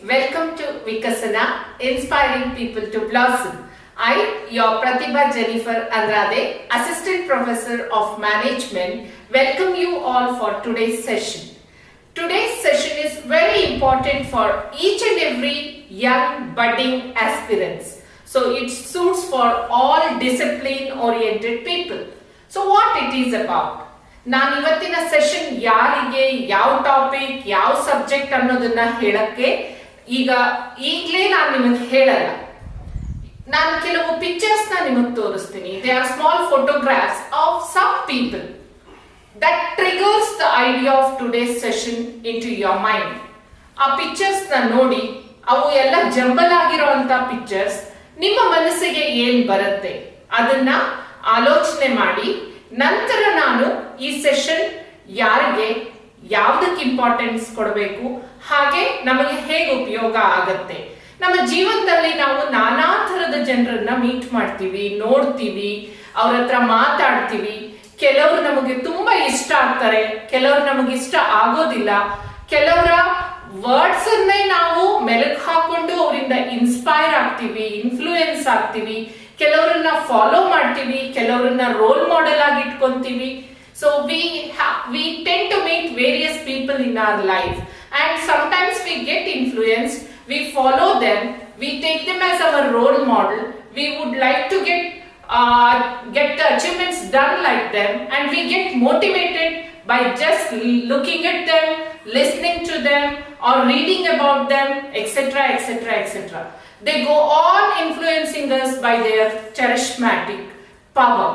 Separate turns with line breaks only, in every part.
Welcome to Vikasana, inspiring people to blossom. I, your Pratibha Jennifer Andrade, Assistant Professor of Management, welcome you all for today's session. Today's session is very important for each and every young budding aspirants. So it suits for all discipline-oriented people. So what it is about? ನಾನು ಇವತ್ತಿನ session ಯಾರಿಗೆ ಯಾವ topic ಯಾವ subject ಅನ್ನೋದನ್ನ ಹೇಳಕ್ಕೆ ಈಗಲೇ ನಾನು ನಿಮಗೆ ಹೇಳಲ್ಲ. ನಾನು ಕೆಲವು ಪಿಕ್ಚರ್ಸ್ ನ ನಿಮಗೆ ತೋರಿಸ್ತೀನಿ. They are small photographs of some people that triggers the idea of today's session in to your mind. ಆ ಪಿಕ್ಚರ್ಸ್ ನ ನೋಡಿ, ಅವು ಎಲ್ಲ ಜಂಬಲ್ ಆಗಿರುವಂತ ಪಿಕ್ಚರ್ಸ್, ನಿಮ್ಮ ಮನಸ್ಸಿಗೆ ಏನ್ ಬರುತ್ತೆ ಅದನ್ನ ಆಲೋಚನೆ ಮಾಡಿ. ನಂತರ ನಾನು ಈ ಸೆಷನ್ ಯಾರಿಗೆ ಯಾವ್ದಕ್ಕೆ ಇಂಪಾರ್ಟೆನ್ಸ್ ಕೊಡಬೇಕು, ಹಾಗೆ ನಮಗೆ ಹೇಗೆ ಉಪಯೋಗ ಆಗತ್ತೆ. ನಮ್ಮ ಜೀವನದಲ್ಲಿ ನಾವು ನಾನಾ ತರದ ಜನರನ್ನ ಮೀಟ್ ಮಾಡ್ತೀವಿ, ನೋಡ್ತೀವಿ, ಅವ್ರ ಹತ್ರ ಮಾತಾಡ್ತೀವಿ. ಕೆಲವರು ನಮಗೆ ತುಂಬಾ ಇಷ್ಟ ಆಗ್ತಾರೆ, ಕೆಲವರು ನಮಗೆ ಇಷ್ಟ ಆಗೋದಿಲ್ಲ. ಕೆಲವರ ವರ್ಡ್ಸ್ ಅನ್ನೇ ನಾವು ಮೆಲುಕು ಹಾಕೊಂಡು ಅವರಿಂದ ಇನ್ಸ್ಪೈರ್ ಆಗ್ತೀವಿ, ಇನ್ಫ್ಲೂಯೆನ್ಸ್ ಆಗ್ತೀವಿ. ಕೆಲವರನ್ನ ಫಾಲೋ ಮಾಡ್ತೀವಿ, ಕೆಲವರನ್ನ ರೋಲ್ ಮಾಡೆಲ್ ಆಗಿ ಇಟ್ಕೊಂತೀವಿ. So we tend to meet various people in our life, and sometimes we get influenced, we follow them, we take them as our role model. We would like to get the achievements done like them, and we get motivated by just looking at them, listening to them, or reading about them, etc., etc., etc. They go on influencing us by their charismatic power.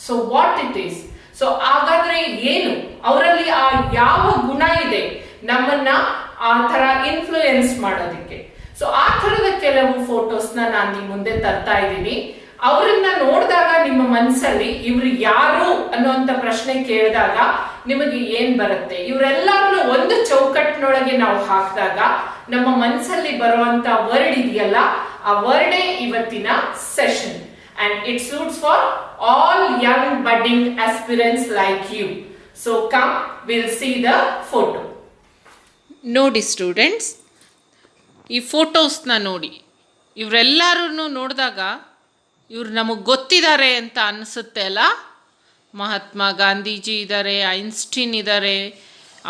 So what it is? So ಹಾಗಾದ್ರೆ ಏನು ಅವರಲ್ಲಿ ಆ ಯಾವ ಗುಣ ಇದೆ ನಮ್ಮನ್ನ ಆ ತರ ಇನ್ಫ್ಲೂಯೆನ್ಸ್ ಮಾಡೋದಕ್ಕೆ? ಸೊ ಆ ತರದ ಕೆಲವು ಫೋಟೋಸ್ ನಾನು ನಿಮ್ ಮುಂದೆ ತರ್ತಾ ಇದ್ದೀನಿ. ಅವರನ್ನ ನೋಡಿದಾಗ ನಿಮ್ಮ ಮನಸ್ಸಲ್ಲಿ ಇವ್ರು ಯಾರು ಅನ್ನುವಂತ ಪ್ರಶ್ನೆ ಕೇಳಿದಾಗ ನಿಮಗೆ ಏನ್ ಬರುತ್ತೆ? ಇವರೆಲ್ಲರನ್ನು ಒಂದು ಚೌಕಟ್ಟಿನೊಳಗೆ ನಾವು ಹಾಕಿದಾಗ ನಮ್ಮ ಮನಸ್ಸಲ್ಲಿ ಬರುವಂತ ವರ್ಡ್ ಇದೆಯಲ್ಲ, ಆ ವರ್ಡೇ ಇವತ್ತಿನ session. And it suits for all young budding aspirants like you. So come, we'll see the photo.
ನೋಡಿ ಸ್ಟೂಡೆಂಟ್ಸ್, ಈ ಫೋಟೋಸ್ನ ನೋಡಿ. ಇವರೆಲ್ಲರೂ ನೋಡಿದಾಗ ಇವ್ರು ನಮಗೆ ಗೊತ್ತಿದ್ದಾರೆ ಅಂತ ಅನಿಸುತ್ತೆ ಅಲ್ಲ. ಮಹಾತ್ಮ ಗಾಂಧೀಜಿ ಇದ್ದಾರೆ, ಐನ್ಸ್ಟೀನ್ ಇದ್ದಾರೆ,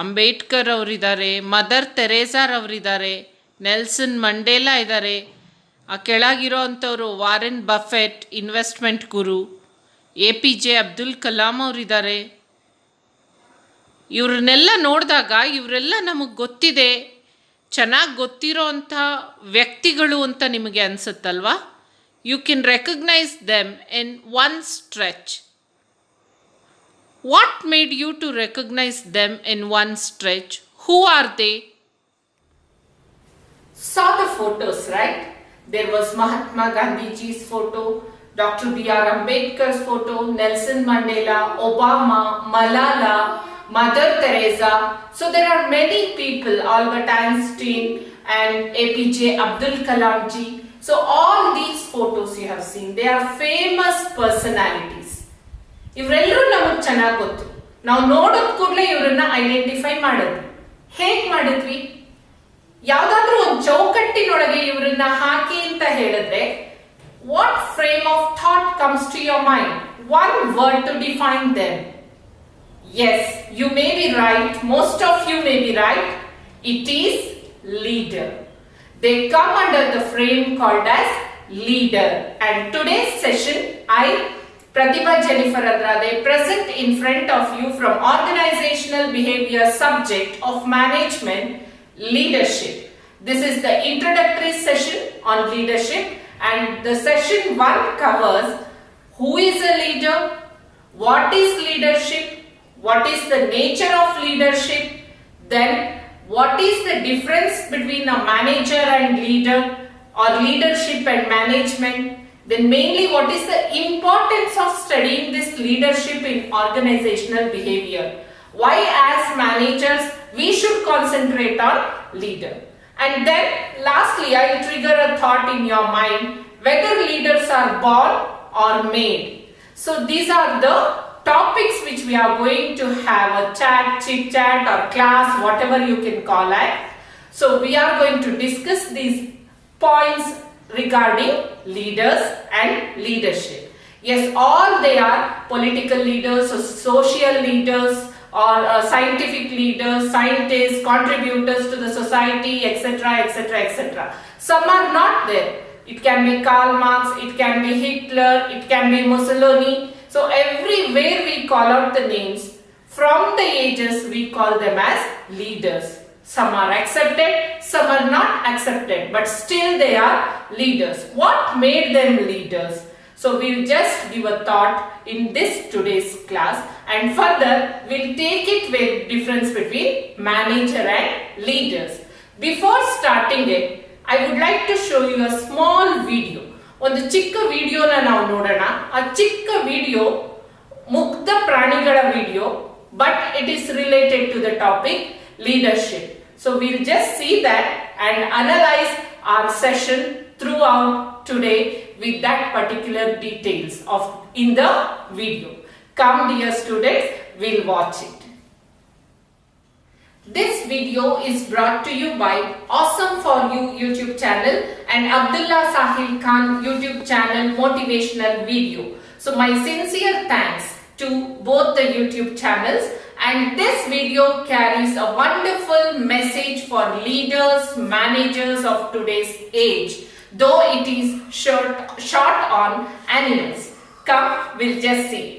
ಅಂಬೇಡ್ಕರ್ ಅವರಿದ್ದಾರೆ, ಮದರ್ ತೆರೇಸಾರವರಿದ್ದಾರೆ, ನೆಲ್ಸನ್ ಮಂಡೇಲಾ ಇದ್ದಾರೆ. ಆ ಕೆಳಗಿರೋ ಅಂಥವ್ರು ವಾರೆನ್ ಬಫೆಟ್, ಇನ್ವೆಸ್ಟ್ಮೆಂಟ್ ಗುರು, APJ ಅಬ್ದುಲ್ ಕಲಾಂ ಅವರಿದ್ದಾರೆ. ಇವ್ರನ್ನೆಲ್ಲ ನೋಡಿದಾಗ ಇವರೆಲ್ಲ ನಮಗೆ ಗೊತ್ತಿದೆ, ಚೆನ್ನಾಗಿ ಗೊತ್ತಿರೋ ಅಂಥ ವ್ಯಕ್ತಿಗಳು ಅಂತ ನಿಮಗೆ ಅನಿಸುತ್ತಲ್ವಾ? You can recognise them in one stretch. What made you to recognise them in one stretch? Who are they?
Saw the photos, right? There was Mahatma Gandhiji's photo, Dr. B.R. Ambedkar's photo, Nelson Mandela, Obama, Malala, Mother Teresa. So there are many people, Albert Einstein and APJ Abdul Kalam ji. So all these photos you have seen, they are famous personalities. ಇವರೆಲ್ಲರೂ ನಮಗೆ ಚೆನ್ನಾಗಿ ಗೊತ್ತು. ನಾವು ನೋಡೋದ್ ಕೂಡಲೇ ಇವರನ್ನ identify ಮಾಡಿದ್ವಿ. ಹೇಗ್ ಮಾಡಿದ್ವಿ? ಯಾವ್ದಾದ್ರೂ ಒಂದು ಚೌಕಟ್ಟಿನೊಳಗೆ ಇವರನ್ನ ಹಾಕಿ ಅಂತ ಹೇಳಿದ್ರೆ, what frame of thought comes to your mind? One word to define them. Yes, you may be right, most of you may be right. It is leader. They come under the frame called as leader. And today's session I, Pratibha Jennifer Andrade, present in front of you from Organizational Behavior subject of Management Leadership. This is the introductory session on leadership, and the session 1 covers who is a leader, what is leadership, what is the nature of leadership, then what is the difference between a manager and leader, or leadership and management. Then mainly what is the importance of studying this leadership in organizational behavior. Why as managers we should concentrate on leader. And then lastly I will trigger a thought in your mind whether leaders are born or made. So these are the topics which we are going to have a chat, chit chat or class, whatever you can call it. So we are going to discuss these points regarding leaders and leadership. Yes, all they are political leaders or social leaders or scientific leaders, scientists, contributors to the society, etc., etc., etc. Some are not there. It can be Karl Marx, it can be Hitler, it can be Mussolini. So everywhere we call out the names. From the ages we call them as leaders. Some are accepted, some are not accepted, but still they are leaders. What made them leaders? So we'll just give a thought in this today's class, and further we'll take it with difference between manager and leaders. Before starting it, I would like to show you a small video. ಒಂದು ಚಿಕ್ಕ ವಿಡಿಯೋನ ನಾವು ನೋಡೋಣ. ಆ ಚಿಕ್ಕ video ಮುಗ್ಧ ಪ್ರಾಣಿಗಳ video, but it is related to the topic leadership. So we'll just see that and analyze our session throughout today with that particular details of in the video. Come dear students, we'll watch it. This video is brought to you by Awesome For You YouTube channel and Abdullah Sahil Khan YouTube channel motivational video. So my sincere thanks to both the YouTube channels, and this video carries a wonderful message for leaders, managers of today's age, though it is short on animals. Come, we'll just see it.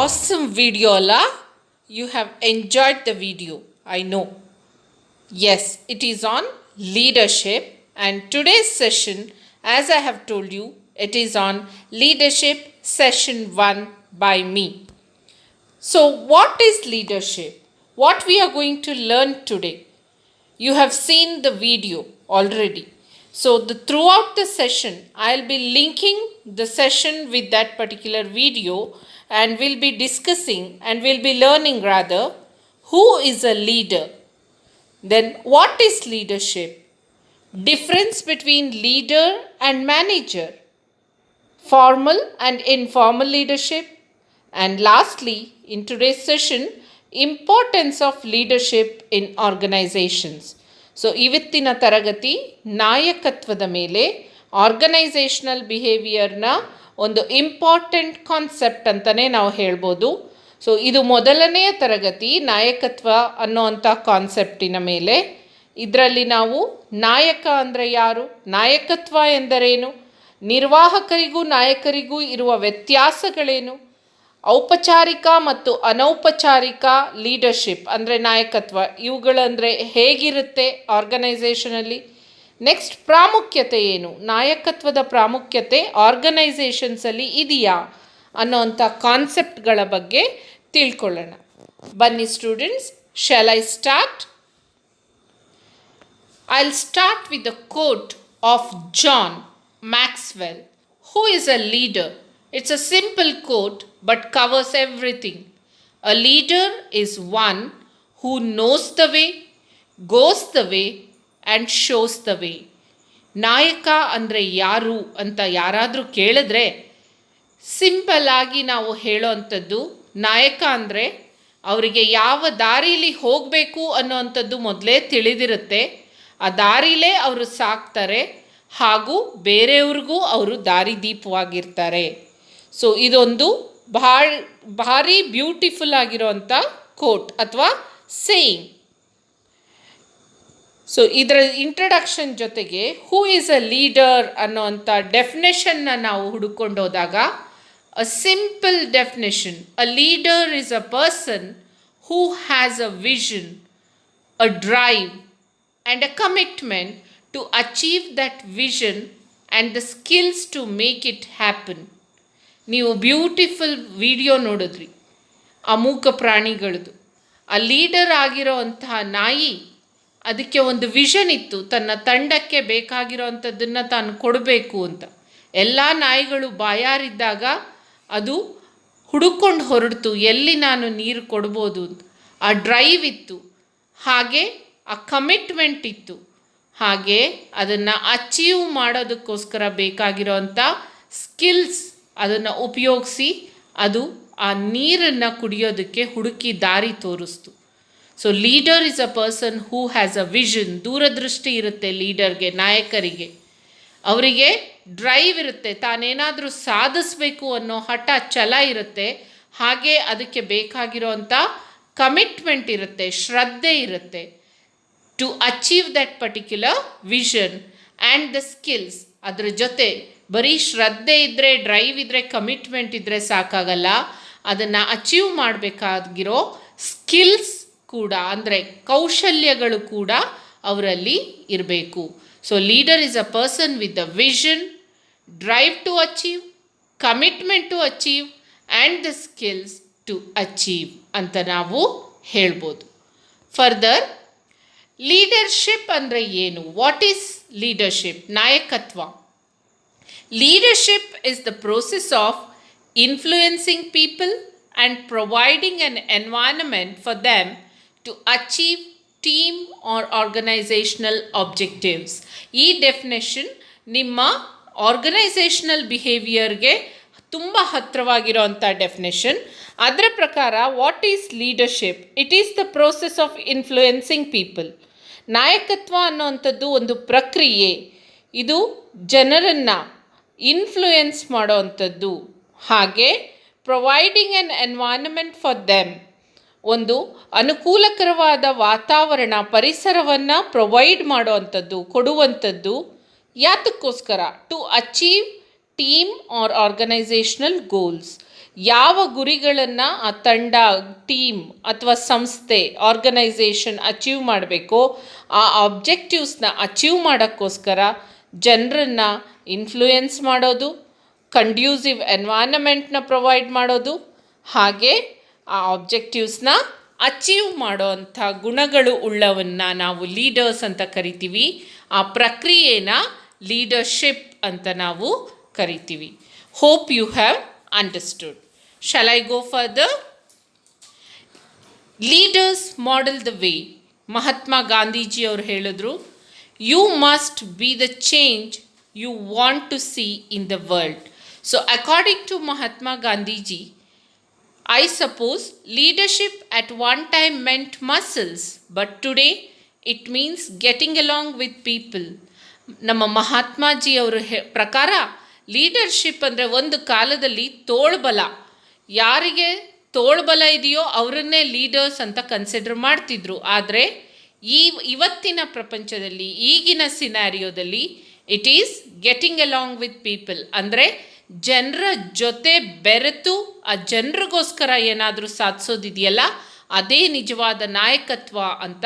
Awesome video, la. You have enjoyed the video, I know. Yes, it is on leadership, and today's session, as I have told you, it is on leadership session 1 by me. So what is leadership? What we are going to learn today? You have seen the video already. So throughout the session, I'll be linking the session with that particular video, and we'll be discussing and we'll be learning rather who is a leader. Then what is leadership? Difference between leader and manager. Formal and informal leadership. And lastly, in today's session, importance of leadership in organizations. So ಇವತ್ತಿನ ತರಗತಿ ನಾಯಕತ್ವದ ಮೇಲೆ organisational ಬಿಹೇವಿಯರ್ನ ಒಂದು important concept ಅಂತಲೇ ನಾವು ಹೇಳ್ಬೋದು. So ಇದು ಮೊದಲನೆಯ ತರಗತಿ ನಾಯಕತ್ವ ಅನ್ನೋವಂಥ ಕಾನ್ಸೆಪ್ಟಿನ ಮೇಲೆ. ಇದರಲ್ಲಿ ನಾವು ನಾಯಕ ಅಂದರೆ ಯಾರು, ನಾಯಕತ್ವ ಎಂದರೇನು, ನಿರ್ವಾಹಕರಿಗೂ ನಾಯಕರಿಗೂ ಇರುವ ವ್ಯತ್ಯಾಸಗಳೇನು, ಔಪಚಾರಿಕ ಮತ್ತು ಅನೌಪಚಾರಿಕ ಲೀಡರ್ಶಿಪ್ ಅಂದರೆ ನಾಯಕತ್ವ ಇವುಗಳಂದರೆ ಹೇಗಿರುತ್ತೆ ಆರ್ಗನೈಸೇಷನಲ್ಲಿ, ನೆಕ್ಸ್ಟ್ ಪ್ರಾಮುಖ್ಯತೆ ಏನು, ನಾಯಕತ್ವದ ಪ್ರಾಮುಖ್ಯತೆ ಆರ್ಗನೈಸೇಷನ್ಸಲ್ಲಿ ಇದೆಯಾ ಅನ್ನೋವಂಥ ಕಾನ್ಸೆಪ್ಟ್ಗಳ ಬಗ್ಗೆ ತಿಳ್ಕೊಳ್ಳೋಣ. ಬನ್ನಿ students, shall I start? I'll start with the quote of John Maxwell. Who is a leader? It's a simple quote but covers everything. A leader is one who knows the way, goes the way and shows the way. ನಾಯಕ ಅಂದರೆ ಯಾರು ಅಂತ ಯಾರಾದರೂ ಕೇಳಿದ್ರೆ simple ಆಗಿ ನಾವು ಹೇಳೋ ಅಂಥದ್ದು, ನಾಯಕ ಅಂದರೆ ಅವರಿಗೆ ಯಾವ ದಾರಿಲಿ ಹೋಗಬೇಕು ಅನ್ನೋವಂಥದ್ದು ಮೊದಲೇ ತಿಳಿದಿರುತ್ತೆ, ಆ ದಾರಿಲೇ ಅವರು ಸಾಕ್ತಾರೆ ಹಾಗೂ ಬೇರೆಯವ್ರಿಗೂ ಅವರು ದಾರಿದೀಪವಾಗಿರ್ತಾರೆ. ಸೊ ಇದೊಂದು ಭಾರಿ ಬ್ಯೂಟಿಫುಲ್ ಆಗಿರೋವಂಥ ಕೋಟ್ ಅಥವಾ ಸೇಯಿಂಗ್. ಸೊ ಇದರ ಇಂಟ್ರಡಕ್ಷನ್ ಜೊತೆಗೆ ಹೂ ಈಸ್ ಅ ಲೀಡರ್ ಅನ್ನೋವಂಥ ಡೆಫಿನೇಷನ್ನ ನಾವು ಹುಡುಕೊಂಡು ಹೋದಾಗ, a simple definition, a leader is a person who has a vision, a drive and a commitment to achieve that vision and the skills to make it happen. ನೀವು beautiful video ನೋಡಿದ್ರಿ ಆ ಮೂಕ ಪ್ರಾಣಿಗಳದ್ದು. ಆ leader ಆಗಿರೋ ಅಂತಹ ನಾಯಿ, ಅದಕ್ಕೆ ಒಂದು ವಿಷನ್ ಇತ್ತು, ತನ್ನ ತಂಡಕ್ಕೆ ಬೇಕಾಗಿರೋವಂಥದ್ದನ್ನು ತಾನು ಕೊಡಬೇಕು ಅಂತ. ಎಲ್ಲ ನಾಯಿಗಳು ಬಾಯಾರಿದ್ದಾಗ ಅದು ಹುಡುಕೊಂಡು ಹೊರಡ್ತು, ಎಲ್ಲಿ ನಾನು ನೀರು ಕೊಡ್ಬೋದು ಅಂತ. ಆ ಡ್ರೈವ್ ಇತ್ತು, ಹಾಗೆ ಆ ಕಮಿಟ್ಮೆಂಟ್ ಇತ್ತು, ಹಾಗೆ ಅದನ್ನು ಅಚೀವ್ ಮಾಡೋದಕ್ಕೋಸ್ಕರ ಬೇಕಾಗಿರೋವಂಥ ಸ್ಕಿಲ್ಸ್ ಅದನ್ನು ಉಪಯೋಗಿಸಿ ಅದು ಆ ನೀರನ್ನು ಕುಡಿಯೋದಕ್ಕೆ ಹುಡುಕಿ ದಾರಿ ತೋರಿಸ್ತು. So leader is a person who has a vision. ದೂರದೃಷ್ಟಿ ಇರುತ್ತೆ ಲೀಡರ್ಗೆ, ನಾಯಕರಿಗೆ. ಅವರಿಗೆ ಡ್ರೈವ್ ಇರುತ್ತೆ, ತಾನೇನಾದರೂ ಸಾಧಿಸಬೇಕು ಅನ್ನೋ ಹಠ ಛಲ ಇರುತ್ತೆ, ಹಾಗೆ ಅದಕ್ಕೆ ಬೇಕಾಗಿರೋವಂಥ ಕಮಿಟ್ಮೆಂಟ್ ಇರುತ್ತೆ, ಶ್ರದ್ಧೆ ಇರುತ್ತೆ to achieve that particular vision and the skills. ಅದ್ರ ಜೊತೆ ಬರೀ ಶ್ರದ್ಧೆ ಇದ್ದರೆ, ಡ್ರೈವ್ ಇದ್ದರೆ, ಕಮಿಟ್ಮೆಂಟ್ ಇದ್ದರೆ ಸಾಕಾಗಲ್ಲ, ಅದನ್ನು ಅಚೀವ್ ಮಾಡಬೇಕಾಗಿರೋ ಸ್ಕಿಲ್ಸ್ ಕೂಡ, ಅಂದರೆ ಕೌಶಲ್ಯಗಳು ಕೂಡ ಅವರಲ್ಲಿ ಇರಬೇಕು. So leader is a person with the vision, drive to achieve, commitment to achieve and the skills to achieve ಅಂತ ನಾವು ಹೇಳ್ಬೋದು. ಫರ್ದರ್, ಲೀಡರ್ಶಿಪ್ ಅಂದರೆ ಏನು? What is leadership? ನಾಯಕತ್ವ. Leadership is the process of influencing people and providing an environment for them to achieve team or organisational objectives. ಈ definition ನಿಮ್ಮ organisational ಬಿಹೇವಿಯರ್ಗೆ ತುಂಬ ಹತ್ತಿರವಾಗಿರೋವಂಥ ಡೆಫಿನೇಷನ್. ಅದರ ಪ್ರಕಾರ what is leadership? It is the process of influencing people. ನಾಯಕತ್ವ ಅನ್ನೋವಂಥದ್ದು ಒಂದು ಪ್ರಕ್ರಿಯೆ, ಇದು ಜನರನ್ನು ಇನ್ಫ್ಲೂಯೆನ್ಸ್ ಮಾಡೋವಂಥದ್ದು. ಹಾಗೆ providing an environment for them, ಒಂದು ಅನುಕೂಲಕರವಾದ ವಾತಾವರಣ, ಪರಿಸರವನ್ನು ಪ್ರೊವೈಡ್ ಮಾಡೋವಂಥದ್ದು, ಕೊಡುವಂಥದ್ದು. ಯಾತಕ್ಕೋಸ್ಕರ? To achieve team or organisational goals. ಯಾವ ಗುರಿಗಳನ್ನು ಆ ತಂಡ, ಟೀಮ್ ಅಥವಾ ಸಂಸ್ಥೆ, ಆರ್ಗನೈಸೇಷನ್ ಅಚೀವ್ ಮಾಡಬೇಕೋ ಆ ಆಬ್ಜೆಕ್ಟಿವ್ಸ್ನ ಅಚೀವ್ ಮಾಡೋಕ್ಕೋಸ್ಕರ ಜನರನ್ನು ಇನ್ಫ್ಲೂಯೆನ್ಸ್ ಮಾಡೋದು, ಕಂಡ್ಯೂಸಿವ್ ಎನ್ವೈರನ್ಮೆಂಟ್ನ ಪ್ರೊವೈಡ್ ಮಾಡೋದು, ಹಾಗೆ ಆ ಆಬ್ಜೆಕ್ಟಿವ್ಸ್ನ ಅಚೀವ್ ಮಾಡೋವಂಥ ಗುಣಗಳು ಉಳ್ಳವನ್ನ ನಾವು ಲೀಡರ್ಸ್ ಅಂತ ಕರಿತೀವಿ. ಆ ಪ್ರಕ್ರಿಯೆನ ಲೀಡರ್ಶಿಪ್ ಅಂತ ನಾವು ಕರಿತೀವಿ. Hope you have understood. Shall I go further? Leaders model the way. Mahatma Gandhiji ಅವರು ಹೇಳಿದ್ರು, you must be the change you want to see in the world. So according to Mahatma Gandhiji, I suppose leadership at one time meant muscles, but today it means getting along with people. ನಮ್ಮ ಮಹಾತ್ಮಾಜಿ ಅವರ ಪ್ರಕಾರ leadership ಅಂದರೆ ಒಂದು ಕಾಲದಲ್ಲಿ ತೋಳ್ಬಲ, ಯಾರಿಗೆ ತೋಳ್ಬಲ ಇದೆಯೋ ಅವರನ್ನೇ leaders ಅಂತ ಕನ್ಸಿಡರ್ ಮಾಡ್ತಿದ್ರು. ಆದರೆ ಇವತ್ತಿನ ಪ್ರಪಂಚದಲ್ಲಿ, ಈಗಿನ ಸಿನಾರಿಯೋದಲ್ಲಿ it is getting along with people. ಅಂದರೆ ಜನರ ಜೊತೆ ಬೆರೆತು ಆ ಜನರಿಗೋಸ್ಕರ ಏನಾದರೂ ಸಾಧಿಸೋದಿದೆಯಲ್ಲ, ಅದೇ ನಿಜವಾದ ನಾಯಕತ್ವ ಅಂತ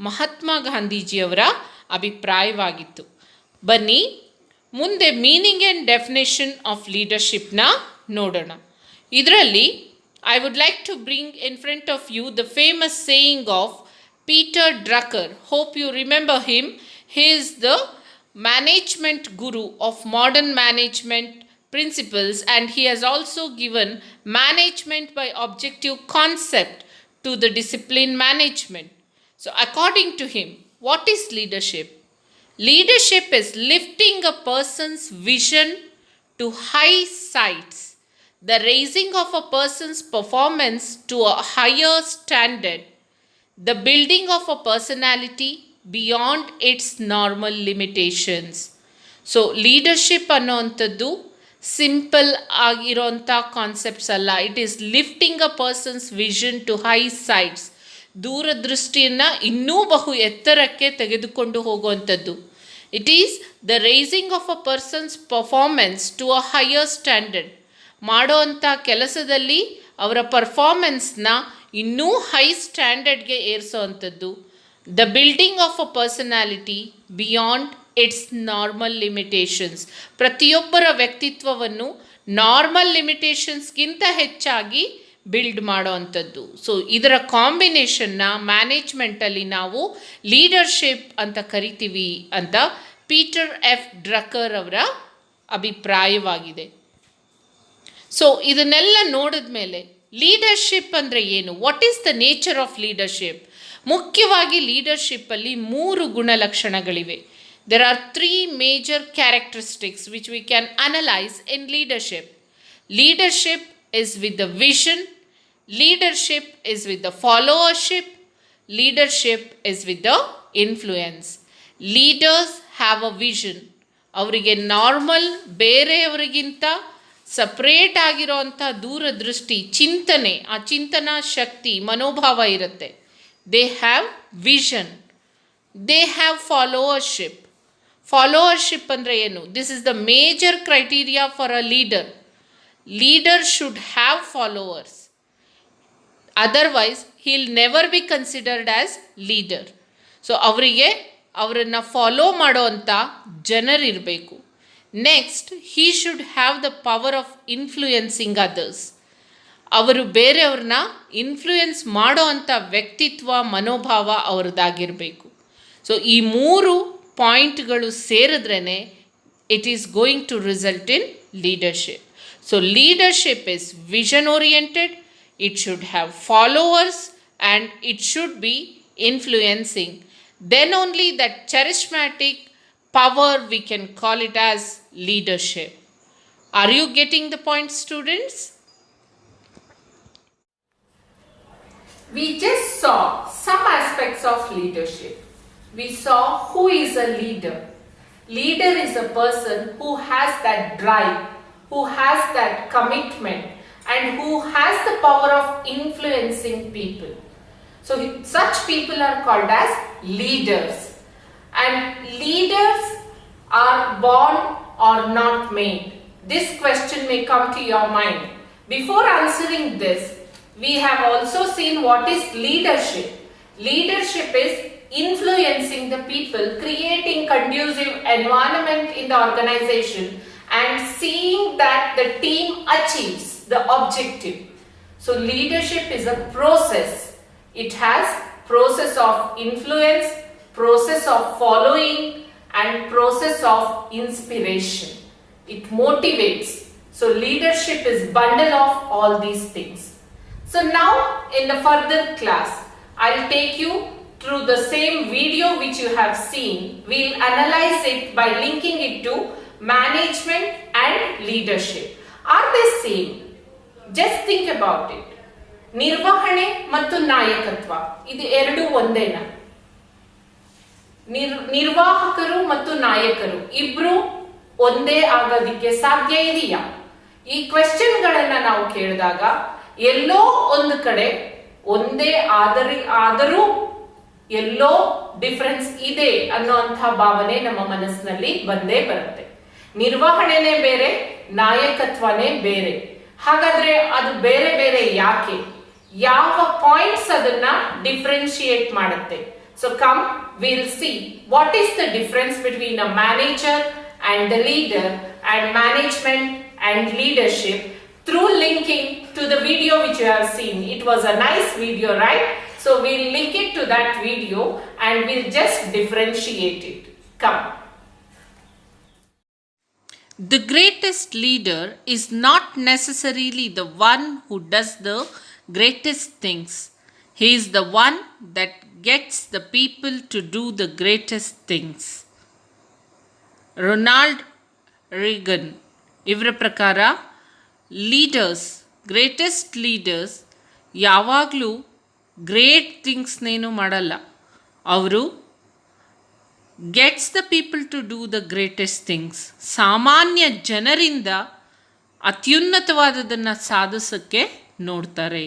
ಮಹಾತ್ಮ ಗಾಂಧೀಜಿಯವರ ಅಭಿಪ್ರಾಯವಾಗಿತ್ತು. ಬನ್ನಿ ಮುಂದೆ ಮೀನಿಂಗ್ ಆ್ಯಂಡ್ ಡೆಫಿನೇಷನ್ ಆಫ್ ಲೀಡರ್ಶಿಪ್ನ ನೋಡೋಣ. ಇದರಲ್ಲಿ I would like to bring in front of you the famous saying of Peter Drucker. Hope you remember him. He is the management guru of modern management principles, and he has also given management by objective concept to the discipline management. So according to him, what is leadership? Leadership is lifting a person's vision to high heights, the raising of a person's performance to a higher standard, the building of a personality beyond its normal limitations. So leadership ಅನ್ನೋವಂಥದ್ದು simple ಆಗಿರೋಂಥ concepts ಅಲ್ಲ. It is lifting a person's vision to high sides. ದೂರದೃಷ್ಟಿಯನ್ನು ಇನ್ನೂ ಬಹು ಎತ್ತರಕ್ಕೆ ತೆಗೆದುಕೊಂಡು ಹೋಗುವಂಥದ್ದು. It is the raising of a person's performance to a higher standard. ಮಾಡೋವಂಥ ಕೆಲಸದಲ್ಲಿ ಅವರ ಪರ್ಫಾರ್ಮೆನ್ಸ್ನ ಇನ್ನೂ ಹೈ ಸ್ಟ್ಯಾಂಡರ್ಡ್ಗೆ ಏರಿಸೋವಂಥದ್ದು. The building of a personality beyond its normal limitations. ಪ್ರತಿಯೊಬ್ಬರ ವ್ಯಕ್ತಿತ್ವವನ್ನು ನಾರ್ಮಲ್ ಲಿಮಿಟೇಷನ್ಸ್ಗಿಂತ ಹೆಚ್ಚಾಗಿ ಬಿಲ್ಡ್ ಮಾಡೋ ಅಂಥದ್ದು. ಸೊ ಇದರ ಕಾಂಬಿನೇಷನ್ನ ಮ್ಯಾನೇಜ್ಮೆಂಟಲ್ಲಿ ನಾವು ಲೀಡರ್ಶಿಪ್ ಅಂತ ಕರಿತೀವಿ ಅಂತ ಪೀಟರ್ ಎಫ್ ಡ್ರಕರ್ ಅವರ ಅಭಿಪ್ರಾಯವಾಗಿದೆ. ಸೊ ಇದನ್ನೆಲ್ಲ ನೋಡಿದ ಮೇಲೆ ಲೀಡರ್ಶಿಪ್ ಅಂದರೆ ಏನು, what is the nature of leadership? ಮುಖ್ಯವಾಗಿ ಲೀಡರ್ಶಿಪ್ಪಲ್ಲಿ 3 ಗುಣಲಕ್ಷಣಗಳಿವೆ. There are 3 major characteristics which we can analyze in leadership. Leadership is with the vision, leadership is with the followership, leadership is with the influence. Leaders have a vision. ಅವರಿಗೆ normal ಬೇರೆಯವರಿಗಿಂತ separate ಆಗಿರೋಂಥ ದೂರದೃಷ್ಟಿ, ಚಿಂತನೆ, ಆ ಚಿಂತನಾ ಶಕ್ತಿ, ಮನೋಭಾವ ಇರುತ್ತೆ. They have vision, they have followership. Followership ಅಂದರೆ ಏನು? This is the major criteria for a leader. Leader should have followers, otherwise he'll never be considered as leader. So ಅವರನ್ನು ಫಾಲೋ ಮಾಡೋ ಅಂಥ ಜನರಿರಬೇಕು. Next, he should have the power of influencing others. ಅವರು ಬೇರೆಯವ್ರನ್ನ influence ಮಾಡೋ ಅಂಥ ವ್ಯಕ್ತಿತ್ವ, ಮನೋಭಾವ ಅವ್ರದ್ದಾಗಿರಬೇಕು. ಸೊ ಈ 3 ಪಾಯಿಂಟ್ಗಳು ಸೇರಿದ್ರೇ it is going to result in leadership. So leadership is vision oriented, it should have followers and it should be influencing. Then only that charismatic power we can call it as leadership. Are you getting the point, students?
We just saw some aspects of leadership. We saw who is a leader. Leader is a person who has that drive, who has that commitment, and who has the power of influencing people. So such people are called as leaders. And leaders are born or not made. This question may come to your mind. Before answering this, we have also seen what is leadership. Leadership is influencing the people, creating conducive environment in the organization and seeing that the team achieves the objective. So leadership is a process. It has process of influence, process of following, and process of inspiration. It motivates. So leadership is bundle of all these things. So now in the further class, I'll take you through the same video which you have seen. We'll analyze it by linking it to management and leadership. Are they same? Just think about it. ನಿರ್ವಹಣೆ ಮತ್ತು ನಾಯಕತ್ವ ಇದು ಎರಡು ಒಂದೇನಾ? ನಿರ್ವಾಹಕರು ಮತ್ತು ನಾಯಕರು ಇಬ್ರು ಒಂದೇ ಆಗೋದಿಕ್ಕೆ ಸಾಧ್ಯ ಇದೆಯಾ? ಈ ಕ್ವೆಶ್ಚನ್ಗಳನ್ನ ನಾವು ಕೇಳಿದಾಗ ಎಲ್ಲೋ ಒಂದು ಕಡೆ ಒಂದೇ ಆದರೂ ಎಲ್ಲೋ ಡಿಫರೆನ್ಸ್ ಇದೆ ಅನ್ನೋಂಥ ಭಾವನೆ ನಮ್ಮ ಮನಸ್ಸಿನಲ್ಲಿ ಬಂದೇ ಬರುತ್ತೆ. ನಿರ್ವಹಣೆನೇ ಬೇರೆ, ನಾಯಕತ್ವನೇ ಬೇರೆ. ಹಾಗಾದ್ರೆ ಅದು ಬೇರೆ ಬೇರೆ ಯಾಕೆ? ಯಾವ ಪಾಯಿಂಟ್ಸ್ ಅದನ್ನ ಡಿಫ್ರೆನ್ಶಿಯೇಟ್ ಮಾಡುತ್ತೆ? So come, we'll see what is the difference between a manager and the leader, and management and leadership through linking to the video which you have seen. It was a nice video, right? So we'll link it to that video and we'll just differentiate it. Come.
The greatest leader is not necessarily the one who does the greatest things. He is the one that gets the people to do the greatest things. Ronald Reagan ಇವರ ಪ್ರಕಾರ greatest leaders ಯಾವಾಗಲೂ great ಥಿಂಗ್ಸ್ನೇನು ಮಾಡಲ್ಲ. ಅವರು gets the people to do the greatest things. ಸಾಮಾನ್ಯ ಜನರಿಂದ ಅತ್ಯುನ್ನತವಾದದನ್ನು ಸಾಧಿಸೋಕ್ಕೆ ನೋಡ್ತಾರೆ.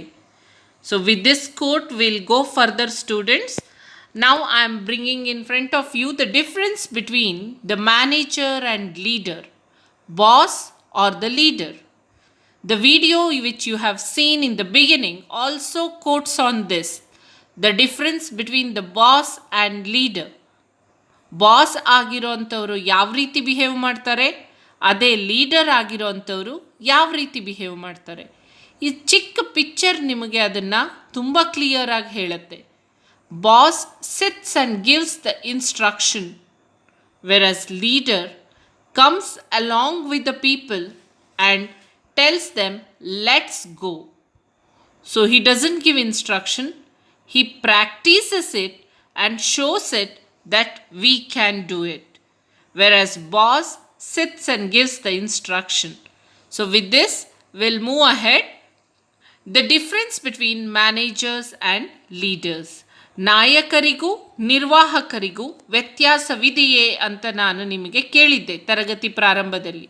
So with this quote, we'll go further, students. Now I am bringing in front of you the difference between the manager and leader, boss or the leader. The video which you have seen in the beginning also quotes on this, the difference between the boss and leader. Boss ಆಗಿರೋಂಥವ್ರು ಯಾವ ರೀತಿ behave ಮಾಡ್ತಾರೆ, ಅದೇ leader ಆಗಿರೋಂಥವ್ರು ಯಾವ ರೀತಿ behave ಮಾಡ್ತಾರೆ. ಈ ಚಿಕ್ಕ ಪಿಕ್ಚರ್ ನಿಮಗೆ ಅದನ್ನು ತುಂಬ ಕ್ಲಿಯರಾಗಿ ಹೇಳುತ್ತೆ. Boss sits and gives the instruction, whereas leader comes along with the people and tells them let's go. So he doesn't give instruction, he practices it and shows it that we can do it, whereas boss sits and gives the instruction. So with this we'll move ahead. The difference between managers and leaders. ನಾಯಕರಿಗೂ ನಿರ್ವಾಹಕರಿಗೂ ವ್ಯತ್ಯಾಸವಿದೆಯೇ ಅಂತ ನಾನು ನಿಮಗೆ ಕೇಳಿದ್ದೆ ತರಗತಿ ಪ್ರಾರಂಭದಲ್ಲಿ.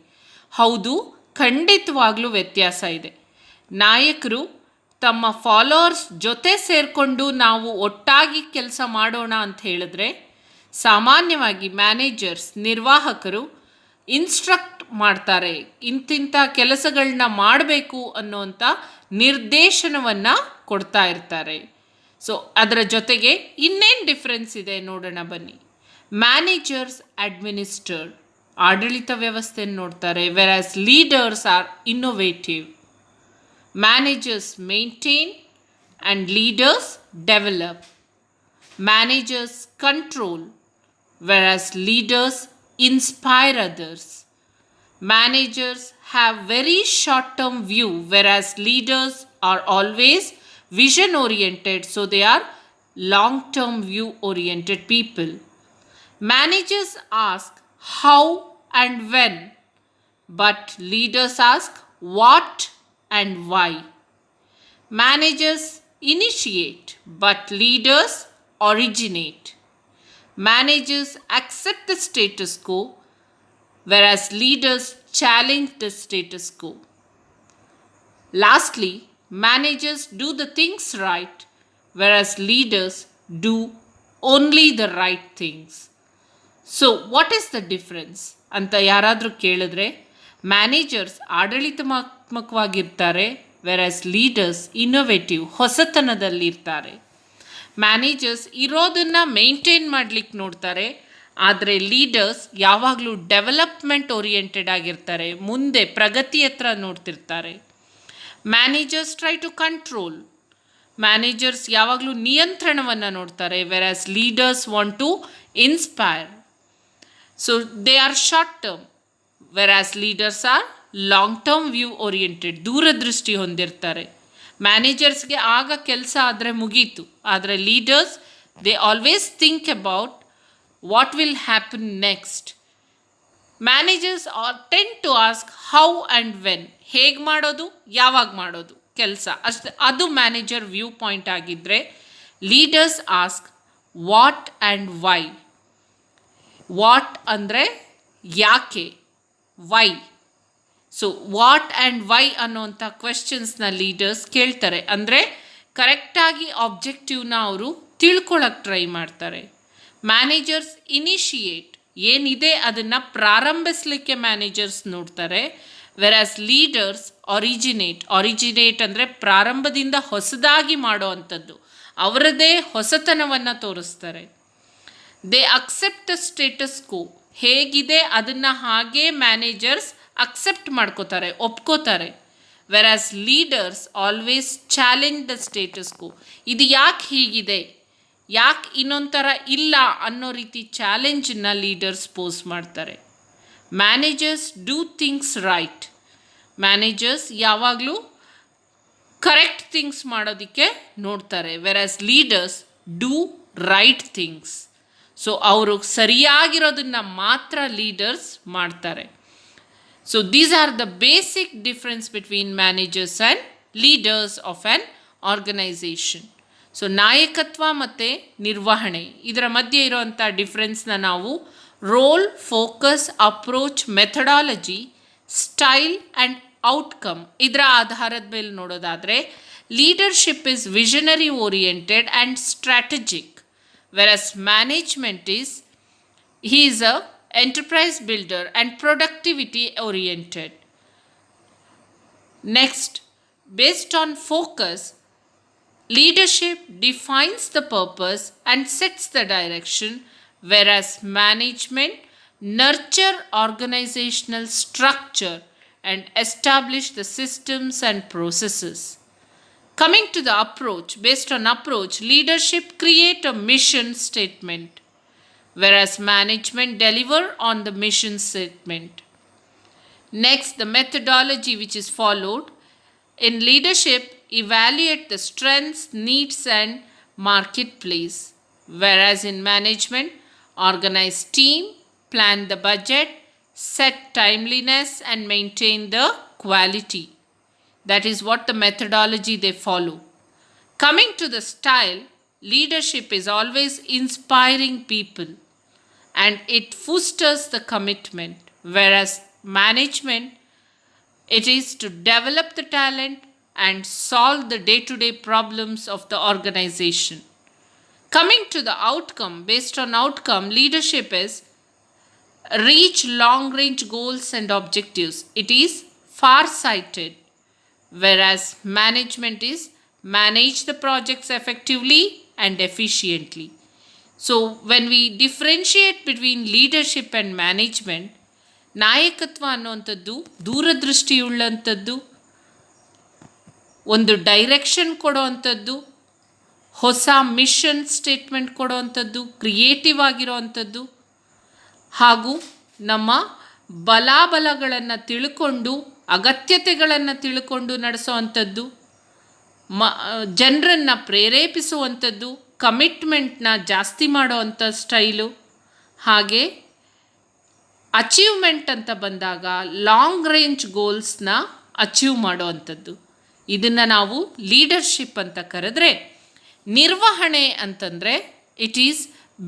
ಹೌದು, ಖಂಡಿತವಾಗ್ಲೂ ವ್ಯತ್ಯಾಸ ಇದೆ. ನಾಯಕರು ತಮ್ಮ ಫಾಲೋವರ್ಸ್ ಜೊತೆ ಸೇರಿಕೊಂಡು ನಾವು ಒಟ್ಟಾಗಿ ಕೆಲಸ ಮಾಡೋಣ ಅಂತ ಹೇಳಿದ್ರೆ, ಸಾಮಾನ್ಯವಾಗಿ ಮ್ಯಾನೇಜರ್ಸ್ ನಿರ್ವಾಹಕರು ಇನ್ಸ್ಟ್ರಕ್ಟ್ ಮಾಡ್ತಾರೆ, ಇಂತಿಂಥ ಕೆಲಸಗಳನ್ನ ಮಾಡಬೇಕು ಅನ್ನೋಂಥ ನಿರ್ದೇಶನವನ್ನು ಕೊಡ್ತಾ ಇರ್ತಾರೆ. ಸೊ ಅದರ ಜೊತೆಗೆ ಇನ್ನೇನು ಡಿಫ್ರೆನ್ಸ್ ಇದೆ ನೋಡೋಣ ಬನ್ನಿ. ಮ್ಯಾನೇಜರ್ಸ್ ಅಡ್ಮಿನಿಸ್ಟರ್ಡ್, ಆಡಳಿತ ವ್ಯವಸ್ಥೆಯನ್ನು ನೋಡ್ತಾರೆ, whereas leaders are innovative. Managers maintain and leaders develop. Managers control, whereas leaders inspire others. Managers have very short-term view, whereas leaders are always vision oriented, so they are long-term view oriented people. Managers ask how and when, but leaders ask what and why. Managers initiate, but leaders originate. Managers accept the status quo, whereas leaders challenge the status quo. Lastly, managers do the things right, whereas leaders do only the right things. So what is the difference ಅಂತ ಯಾರಾದರೂ ಕೇಳಿದ್ರೆ, managers ಆಡಳಿತಾತ್ಮಕವಾಗಿರ್ತಾರೆ, ವೆರಾಸ್ leaders innovative ಹೊಸತನದಲ್ಲಿರ್ತಾರೆ. Managers ಇರೋದನ್ನು maintain ಮಾಡಲಿಕ್ಕೆ ನೋಡ್ತಾರೆ, ಆದರೆ leaders ಯಾವಾಗಲೂ development oriented ಆಗಿರ್ತಾರೆ, ಮುಂದೆ ಪ್ರಗತಿ ಹತ್ರ ನೋಡ್ತಿರ್ತಾರೆ. Managers try to control, managers ಯಾವಾಗಲೂ ನಿಯಂತ್ರಣವನ್ನು ನೋಡ್ತಾರೆ, whereas leaders want to inspire. So they are short term, whereas leaders are long term view oriented, ದೂರದೃಷ್ಟಿ ಹೊಂದಿರ್ತಾರೆ. ಮ್ಯಾನೇಜರ್ಸ್ಗೆ ಆಗ ಕೆಲಸ ಆದರೆ ಮುಗೀತು, ಆದರೆ leaders they always think about what will happen next. Managers tend to ask how and when, ಹೇಗೆ ಮಾಡೋದು, ಯಾವಾಗ ಮಾಡೋದು ಕೆಲಸ, ಅಷ್ಟು ಅದು ಮ್ಯಾನೇಜರ್ ವ್ಯೂ ಪಾಯಿಂಟ್ ಆಗಿದ್ದರೆ, leaders ask what and why. What ಅಂದರೆ ಯಾಕೆ, why. So what and why ಅನ್ನೋಂಥ ಕ್ವೆಶ್ಚನ್ಸ್ನ ಲೀಡರ್ಸ್ ಕೇಳ್ತಾರೆ, ಅಂದರೆ ಕರೆಕ್ಟಾಗಿ ಆಬ್ಜೆಕ್ಟಿವ್ನ ಅವರು ತಿಳ್ಕೊಳ್ಳೋಕ್ಕೆ ಟ್ರೈ ಮಾಡ್ತಾರೆ. ಮ್ಯಾನೇಜರ್ಸ್ ಇನಿಷಿಯೇಟ್, ಏನಿದೆ ಅದನ್ನು ಪ್ರಾರಂಭಿಸಲಿಕ್ಕೆ ಮ್ಯಾನೇಜರ್ಸ್ ನೋಡ್ತಾರೆ, ವೆರಾಸ್ ಲೀಡರ್ಸ್ ಆರಿಜಿನೇಟ್ ಅಂದರೆ ಪ್ರಾರಂಭದಿಂದ ಹೊಸದಾಗಿ ಮಾಡೋ ಅಂಥದ್ದು, ಅವರದೇ ಹೊಸತನವನ್ನು ತೋರಿಸ್ತಾರೆ. They accept the status quo, ಹೇಗಿದೆ ಅದನ್ನು ಹಾಗೇ ಮ್ಯಾನೇಜರ್ಸ್ ಅಕ್ಸೆಪ್ಟ್ ಮಾಡ್ಕೋತಾರೆ, ಒಪ್ಕೋತಾರೆ. Whereas leaders always challenge the status quo, ಇದು ಯಾಕೆ ಹೀಗಿದೆ, ಯಾಕೆ ಇನ್ನೊಂಥರ ಇಲ್ಲ ಅನ್ನೋ ರೀತಿ ಚಾಲೆಂಜನ್ನು ಲೀಡರ್ಸ್ ಪೋಸ್ ಮಾಡ್ತಾರೆ. Managers do things right, managers ಯಾವಾಗಲೂ ಕರೆಕ್ಟ್ ಥಿಂಗ್ಸ್ ಮಾಡೋದಕ್ಕೆ ನೋಡ್ತಾರೆ, whereas leaders do right things. So ಅವರು ಸರಿಯಾಗಿರೋದನ್ನು ಮಾತ್ರ ಲೀಡರ್ಸ್ ಮಾಡ್ತಾರೆ. So these are the basic difference between managers and leaders of an organisation. So ನಾಯಕತ್ವ ಮತ್ತು ನಿರ್ವಹಣೆ ಇದರ ಮಧ್ಯೆ ಇರೋವಂಥ ಡಿಫ್ರೆನ್ಸ್ನ ನಾವು role, focus, approach, methodology, style and outcome ಇದರ ಆಧಾರದ ಮೇಲೆ ನೋಡೋದಾದರೆ, leadership is visionary oriented and strategic, versus management he is a enterprise builder and productivity oriented. Next, based on focus, leadership defines the purpose and sets the direction, whereas management nurture organizational structure and establish the systems and processes. Coming to the approach, based on approach, leadership create a mission statement, whereas management deliver on the mission statement. Next, the methodology which is followed. In leadership, evaluate the strengths, needs and marketplace, whereas in management, organize team, plan the budget, set timeliness and maintain the quality. That is what the methodology they follow. Coming to the style, leadership is always inspiring people and it fosters the commitment, whereas management, it is to develop the talent and solve the day-to-day problems of the organization. Coming to the outcome, based on outcome, leadership is reach long-range goals and objectives. It is far-sighted, whereas management is manage the projects effectively and efficiently. So when we differentiate between leadership and management, ನಾಯಕತ್ವ ಅನ್ನುವಂಥದ್ದು ದೂರದೃಷ್ಟಿಯುಳ್ಳಂಥದ್ದು, ಒಂದು direction ಕೊಡೋವಂಥದ್ದು, ಹೊಸ mission statement ಕೊಡೋವಂಥದ್ದು, creative ಆಗಿರೋವಂಥದ್ದು, ಹಾಗೂ ನಮ್ಮ ಬಲಾಬಲಗಳನ್ನು ತಿಳ್ಕೊಂಡು ಅಗತ್ಯತೆಗಳನ್ನು ತಿಳ್ಕೊಂಡು ನಡೆಸೋವಂಥದ್ದು, ಜನರನ್ನು ಪ್ರೇರೇಪಿಸುವಂಥದ್ದು, ಕಮಿಟ್ಮೆಂಟ್ನ ಜಾಸ್ತಿ ಮಾಡೋವಂಥ ಸ್ಟೈಲು, ಹಾಗೆ ಅಚೀವ್ಮೆಂಟ್ ಅಂತ ಬಂದಾಗ ಲಾಂಗ್ ರೇಂಜ್ ಗೋಲ್ಸ್ನ ಅಚೀವ್ ಮಾಡೋವಂಥದ್ದು. ಇದನ್ನು ನಾವು ಲೀಡರ್ಶಿಪ್ ಅಂತ ಕರೆದ್ರೆ, ನಿರ್ವಹಣೆ ಅಂತಂದರೆ it is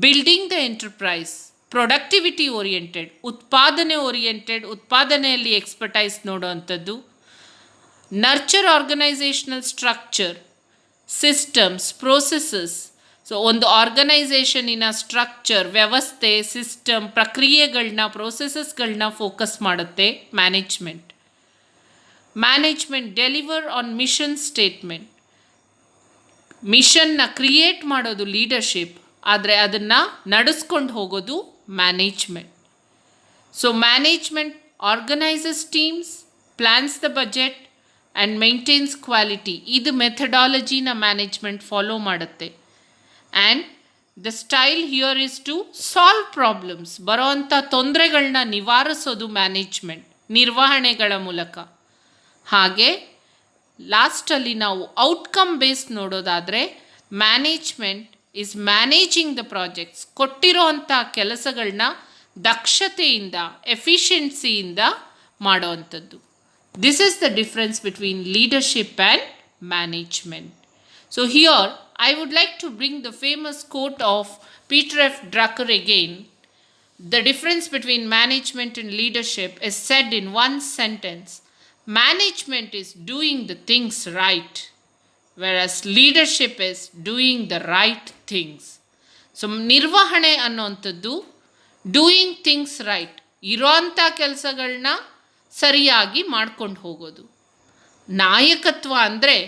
building the enterprise, productivity oriented, ಉತ್ಪಾದನೆ ಓರಿಯೆಂಟೆಡ್, ಉತ್ಪಾದನೆಯಲ್ಲಿ ಎಕ್ಸ್ಪರ್ಟೈಸ್ ನೋಡೋವಂಥದ್ದು. Nurture organisational structure, systems, processes. So ಒಂದು ಆರ್ಗನೈಸೇಷನಿನ ಸ್ಟ್ರಕ್ಚರ್, ವ್ಯವಸ್ಥೆ, ಸಿಸ್ಟಮ್, ಪ್ರಕ್ರಿಯೆಗಳನ್ನ, ಪ್ರೋಸೆಸಸ್ಗಳನ್ನ ಫೋಕಸ್ ಮಾಡುತ್ತೆ management. Management deliver on mission statement. ಮಿಷನ್ನ ಕ್ರಿಯೇಟ್ ಮಾಡೋದು ಲೀಡರ್ಶಿಪ್, ಆದರೆ ಅದನ್ನು ನಡೆಸ್ಕೊಂಡು ಹೋಗೋದು management. So management organises teams, plans the budget and maintains quality. ಇದು ಮೆಥಡಾಲಜಿನ ಮ್ಯಾನೇಜ್ಮೆಂಟ್ ಫಾಲೋ ಮಾಡುತ್ತೆ. And the style here is to solve problems. ಬರೋವಂಥ ತೊಂದರೆಗಳನ್ನ ನಿವಾರಿಸೋದು ಮ್ಯಾನೇಜ್ಮೆಂಟ್ ನಿರ್ವಹಣೆಗಳ ಮೂಲಕ. ಹಾಗೆ ಲಾಸ್ಟಲ್ಲಿ ನಾವು ಔಟ್ಕಮ್ ಬೇಸ್ಡ್ ನೋಡೋದಾದರೆ, management is managing the projects. ಕೊಟ್ಟಿರೋ ಅಂಥ ಕೆಲಸಗಳನ್ನ ದಕ್ಷತೆಯಿಂದ, ಎಫಿಷಿಯನ್ಸಿಯಿಂದ ಮಾಡೋವಂಥದ್ದು. This is the difference between leadership and management. So here I would like to bring the famous quote of Peter F. Drucker again. The difference between management and leadership is said in one sentence. Management is doing the things right, whereas leadership is doing the right things. So ನಿರ್ವಹಣೆ ಅನ್ನೋಂಥದ್ದು doing things right, ಇರೋಂಥ ಕೆಲಸಗಳನ್ನ ಸರಿಯಾಗಿ ಮಾಡ್ಕೊಂಡು ಹೋಗೋದು. ನಾಯಕತ್ವ ಅಂದರೆ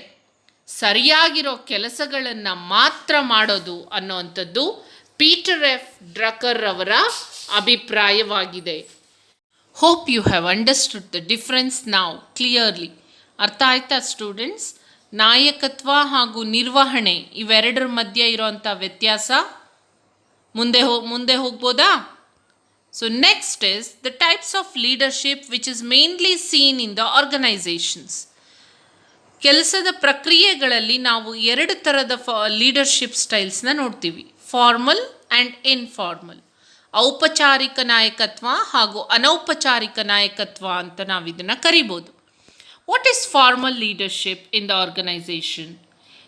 ಸರಿಯಾಗಿರೋ ಕೆಲಸಗಳನ್ನು ಮಾತ್ರ ಮಾಡೋದು ಅನ್ನೋವಂಥದ್ದು ಪೀಟರ್ ಎಫ್ ಡ್ರಕರ್ ಅವರ ಅಭಿಪ್ರಾಯವಾಗಿದೆ. Hope you have understood the difference ನಾವು ಕ್ಲಿಯರ್ಲಿ. ಅರ್ಥ ಆಯ್ತಾ ಸ್ಟೂಡೆಂಟ್ಸ್? ನಾಯಕತ್ವ ಹಾಗೂ ನಿರ್ವಹಣೆ ಇವೆರಡರ ಮಧ್ಯೆ ಇರೋಂಥ ವ್ಯತ್ಯಾಸ. ಮುಂದೆ ಹೋಗ್ಬೋದಾ? So next is the types of leadership which is mainly seen in the organisations. ಕೆಲಸದ ಪ್ರಕ್ರಿಯೆಗಳಲ್ಲಿ ನಾವು ಎರಡು ಥರದ ಲೀಡರ್ಶಿಪ್ ಸ್ಟೈಲ್ಸ್ನ ನೋಡ್ತೀವಿ, ಫಾರ್ಮಲ್ ಆ್ಯಂಡ್ ಇನ್ಫಾರ್ಮಲ್. ಔಪಚಾರಿಕ ನಾಯಕತ್ವ ಹಾಗೂ ಅನೌಪಚಾರಿಕ ನಾಯಕತ್ವ ಅಂತ ನಾವು ಇದನ್ನು ಕರಿಬೋದು. What is formal leadership in the organization?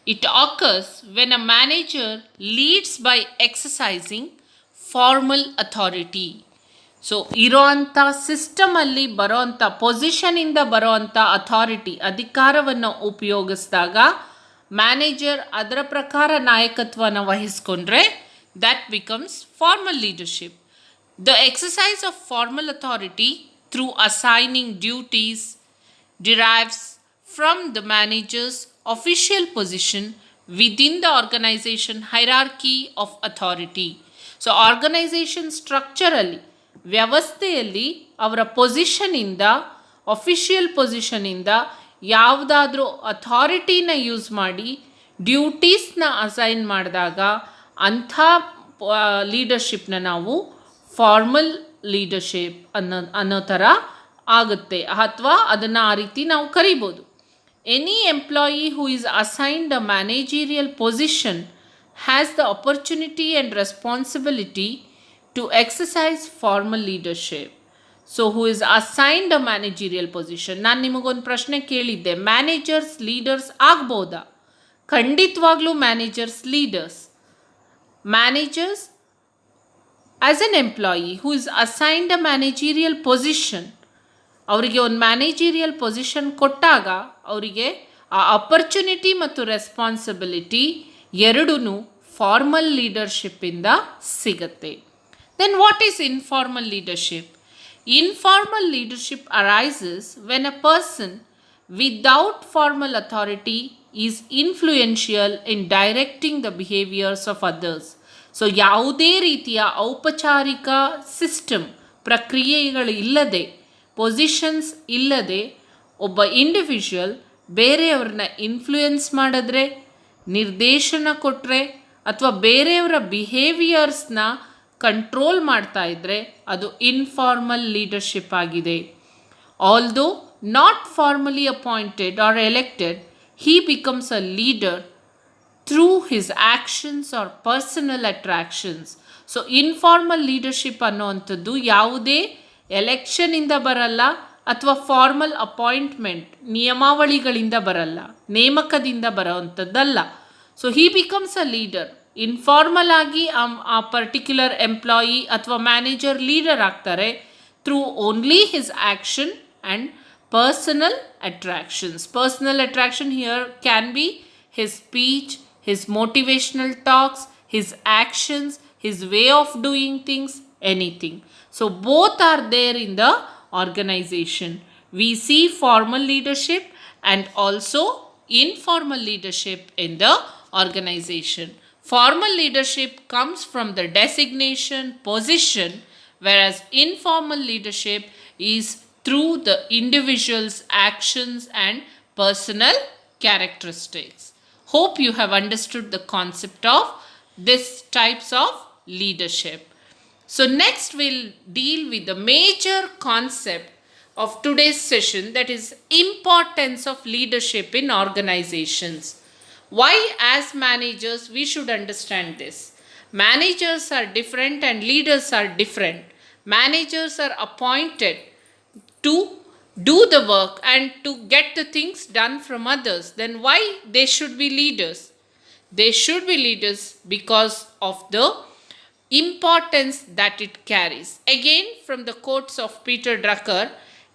It occurs when a manager leads by exercising formal authority. So ಇರೋವಂಥ ಸಿಸ್ಟಮಲ್ಲಿ ಬರೋವಂಥ ಪೊಸಿಷನಿಂದ ಬರೋವಂಥ ಅಥಾರಿಟಿ, ಅಧಿಕಾರವನ್ನು ಉಪಯೋಗಿಸಿದಾಗ ಮ್ಯಾನೇಜರ್ ಅದರ ಪ್ರಕಾರ ನಾಯಕತ್ವನ ವಹಿಸ್ಕೊಂಡ್ರೆ that becomes formal leadership. The exercise of formal authority through assigning duties derives from the manager's official position within the organization hierarchy of authority. So organization structure ಅಲ್ಲಿ, ವ್ಯವಸ್ಥೆಯಲ್ಲಿ ಅವರ ಪೊಸಿಷನಿಂದ official ಪೊಸಿಷನಿಂದ ಯಾವುದಾದ್ರೂ ಅಥಾರಿಟಿನ use ಮಾಡಿ ಡ್ಯೂಟೀಸ್ನ assign ಮಾಡಿದಾಗ ಅಂಥ ಲೀಡರ್ಶಿಪ್ನ ನಾವು ಫಾರ್ಮಲ್ ಲೀಡರ್ಶಿಪ್ ಅನ್ನೋ ಥರ ಆಗುತ್ತೆ, ಅಥವಾ ಅದನ್ನು ಆ ರೀತಿ ನಾವು ಕರಿಬೋದು. Any employee who is assigned a managerial position has the opportunity and responsibility to exercise formal leadership. So who is assigned a managerial position. ನಾನು ನಿಮಗೊಂದು ಪ್ರಶ್ನೆ ಕೇಳಿದ್ದೆ, ಮ್ಯಾನೇಜರ್ಸ್ ಲೀಡರ್ಸ್ ಆಗ್ಬೋದಾ? ಖಂಡಿತವಾಗ್ಲೂ managers leaders. Managers as an employee who is assigned a managerial position, ಅವರಿಗೆ ಒಂದು managerial position ಕೊಟ್ಟಾಗ ಅವರಿಗೆ ಆ ಅಪರ್ಚುನಿಟಿ ಮತ್ತು ರೆಸ್ಪಾನ್ಸಿಬಿಲಿಟಿ ಎರಡೂ ಫಾರ್ಮಲ್ ಲೀಡರ್ಶಿಪ್ಪಿಂದ ಸಿಗತ್ತೆ. Then what is informal leadership? Informal leadership arises when a person without formal authority is influential in directing the behaviors of others. So ಯಾವುದೇ ರೀತಿಯ ಔಪಚಾರಿಕ ಸಿಸ್ಟಮ್, ಪ್ರಕ್ರಿಯೆಗಳು ಇಲ್ಲದೆ, ಪೊಸಿಷನ್ಸ್ ಇಲ್ಲದೆ ಒಬ್ಬ ಇಂಡಿವಿಜುವಲ್ ಬೇರೆಯವ್ರನ್ನ ಇನ್ಫ್ಲೂಯೆನ್ಸ್ ಮಾಡಿದ್ರೆ, ನಿರ್ದೇಶನ ಕೊಟ್ಟರೆ ಅಥವಾ ಬೇರೆಯವರ ಬಿಹೇವಿಯರ್ಸ್ನ ಕಂಟ್ರೋಲ್ ಮಾಡ್ತಾ ಇದ್ದರೆ ಅದು ಇನ್ಫಾರ್ಮಲ್ ಲೀಡರ್ಶಿಪ್ ಆಗಿದೆ. Although not formally appointed R elected, he becomes a leader through his actions or personal attractions. So informal leadership ಅನ್ನೋವಂಥದ್ದು ಯಾವುದೇ ಎಲೆಕ್ಷನಿಂದ ಬರಲ್ಲ ಅಥವಾ ಫಾರ್ಮಲ್ ಅಪಾಯಿಂಟ್ಮೆಂಟ್ ನಿಯಮಾವಳಿಗಳಿಂದ ಬರಲ್ಲ, ನೇಮಕದಿಂದ ಬರೋವಂಥದ್ದಲ್ಲ. So he becomes a leader. Informal ಆಗಿ ಆ ಪರ್ಟಿಕ್ಯುಲರ್ ಎಂಪ್ಲಾಯಿ ಅಥವಾ ಮ್ಯಾನೇಜರ್ ಲೀಡರ್ ಆಗ್ತಾರೆ through only his action and personal attractions. Personal attraction here can be his speech, his motivational talks, his actions, his way of doing things, anything. So both are there in the organisation. We see formal leadership and also informal leadership in the organization. Formal leadership comes from the designation, position, whereas informal leadership is through the individual's actions and personal characteristics. Hope you have understood the concept of these types of leadership. So next we'll deal with the major concept of today's session, that is importance of leadership in organizations. Why as managers we should understand this? Managers are different and leaders are different. Managers are appointed to do the work and to get the things done from others. Then why they should be leaders? They should be leaders because of the importance that it carries. Again, from the quotes of Peter Drucker,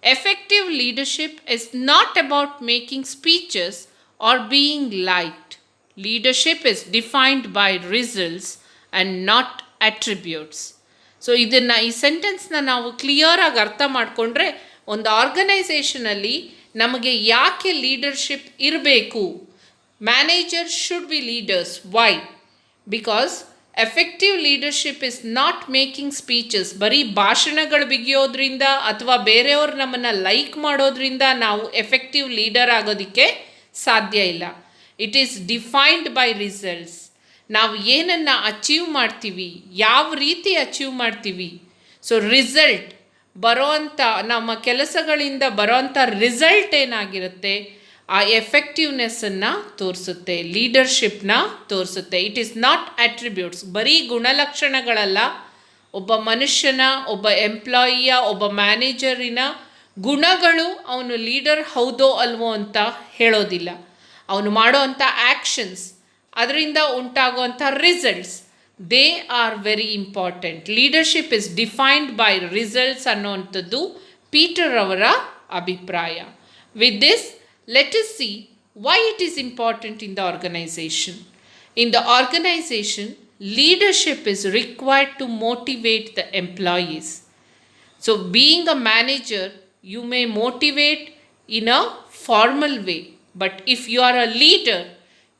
effective leadership is not about making speeches or being liked. Leadership is defined by results and not attributes. So ಇದನ್ನು, ಈ ಸೆಂಟೆನ್ಸ್ನ ನಾವು ಕ್ಲಿಯರಾಗಿ ಅರ್ಥ ಮಾಡಿಕೊಂಡ್ರೆ ಒಂದು ಆರ್ಗನೈಸೇಷನಲ್ಲಿ ನಮಗೆ ಯಾಕೆ leadership ಇರಬೇಕು? Manager should be leaders. Why? Because effective leadership is not making speeches. ಬರೀ ಭಾಷಣಗಳು ಬಿಗಿಯೋದ್ರಿಂದ ಅಥವಾ ಬೇರೆಯವ್ರು ನಮ್ಮನ್ನು ಲೈಕ್ ಮಾಡೋದ್ರಿಂದ ನಾವು ಎಫೆಕ್ಟಿವ್ ಲೀಡರ್ ಆಗೋದಕ್ಕೆ ಸಾಧ್ಯ ಇಲ್ಲ. It is defined by results. ನಾವು ಏನನ್ನು ಅಚೀವ್ ಮಾಡ್ತೀವಿ, ಯಾವ ರೀತಿ ಅಚೀವ್ ಮಾಡ್ತೀವಿ. ಸೊ ರಿಸಲ್ಟ್ ಬರೋವಂಥ, ನಮ್ಮ ಕೆಲಸಗಳಿಂದ ಬರೋವಂಥ ರಿಸಲ್ಟ್ ಏನಾಗಿರುತ್ತೆ, ಆ ಎಫೆಕ್ಟಿವ್ನೆಸ್ಸನ್ನು ತೋರಿಸುತ್ತೆ, ಲೀಡರ್ಶಿಪ್ನ ತೋರಿಸುತ್ತೆ. It is not attributes. ಬರೀ ಗುಣಲಕ್ಷಣಗಳಲ್ಲ. ಒಬ್ಬ ಮನುಷ್ಯನ, ಒಬ್ಬ ಎಂಪ್ಲಾಯಿಯ, ಒಬ್ಬ ಮ್ಯಾನೇಜರಿನ ಗುಣಗಳು ಅವನು ಲೀಡರ್ ಹೌದೋ ಅಲ್ವೋ ಅಂತ ಹೇಳೋದಿಲ್ಲ. ಅವನು ಮಾಡೋವಂಥ ಆ್ಯಕ್ಷನ್ಸ್, ಅದರಿಂದ ಉಂಟಾಗುವಂಥ results, they are very important. Leadership is defined by results ಅನ್ನೋವಂಥದ್ದು ಪೀಟರ್ ಅವರ ಅಭಿಪ್ರಾಯ. With this, let us see why it is important in the organization. In the organization, leadership is required to motivate the employees. So being a manager, you may motivate in a formal way, but if you are a leader,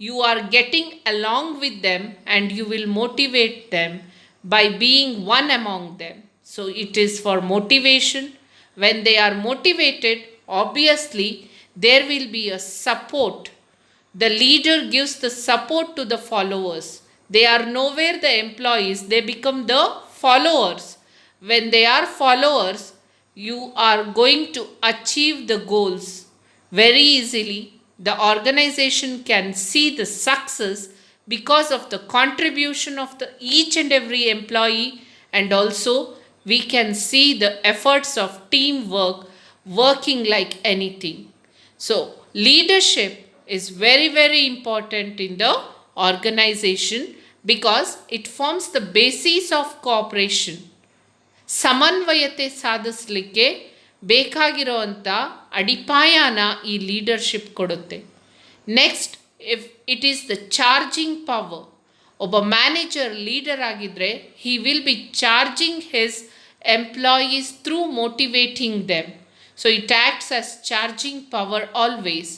you are getting along with them and you will motivate them by being one among them. So it is for motivation. When they are motivated, obviously there will be a support. The leader gives the support to the followers. They are nowhere the employees, they become the followers. When they are followers, you are going to achieve the goals very easily. The organization can see the success because of the contribution of the each and every employee, and also we can see the efforts of teamwork working like anything. So leadership is very, very important in the organization because it forms the basis of cooperation. ಸಮನ್ವಯತೆ ಸಾಧಿಸಲಿಕ್ಕೆ ಬೇಕಾಗಿರೋವಂಥ ಅಡಿಪಾಯನ ಈ leadership ಕೊಡುತ್ತೆ. Next, if it is the charging power. ಒಬ್ಬ manager leader ಆಗಿದ್ದರೆ he will be charging his employees through motivating them. So it acts as charging power always.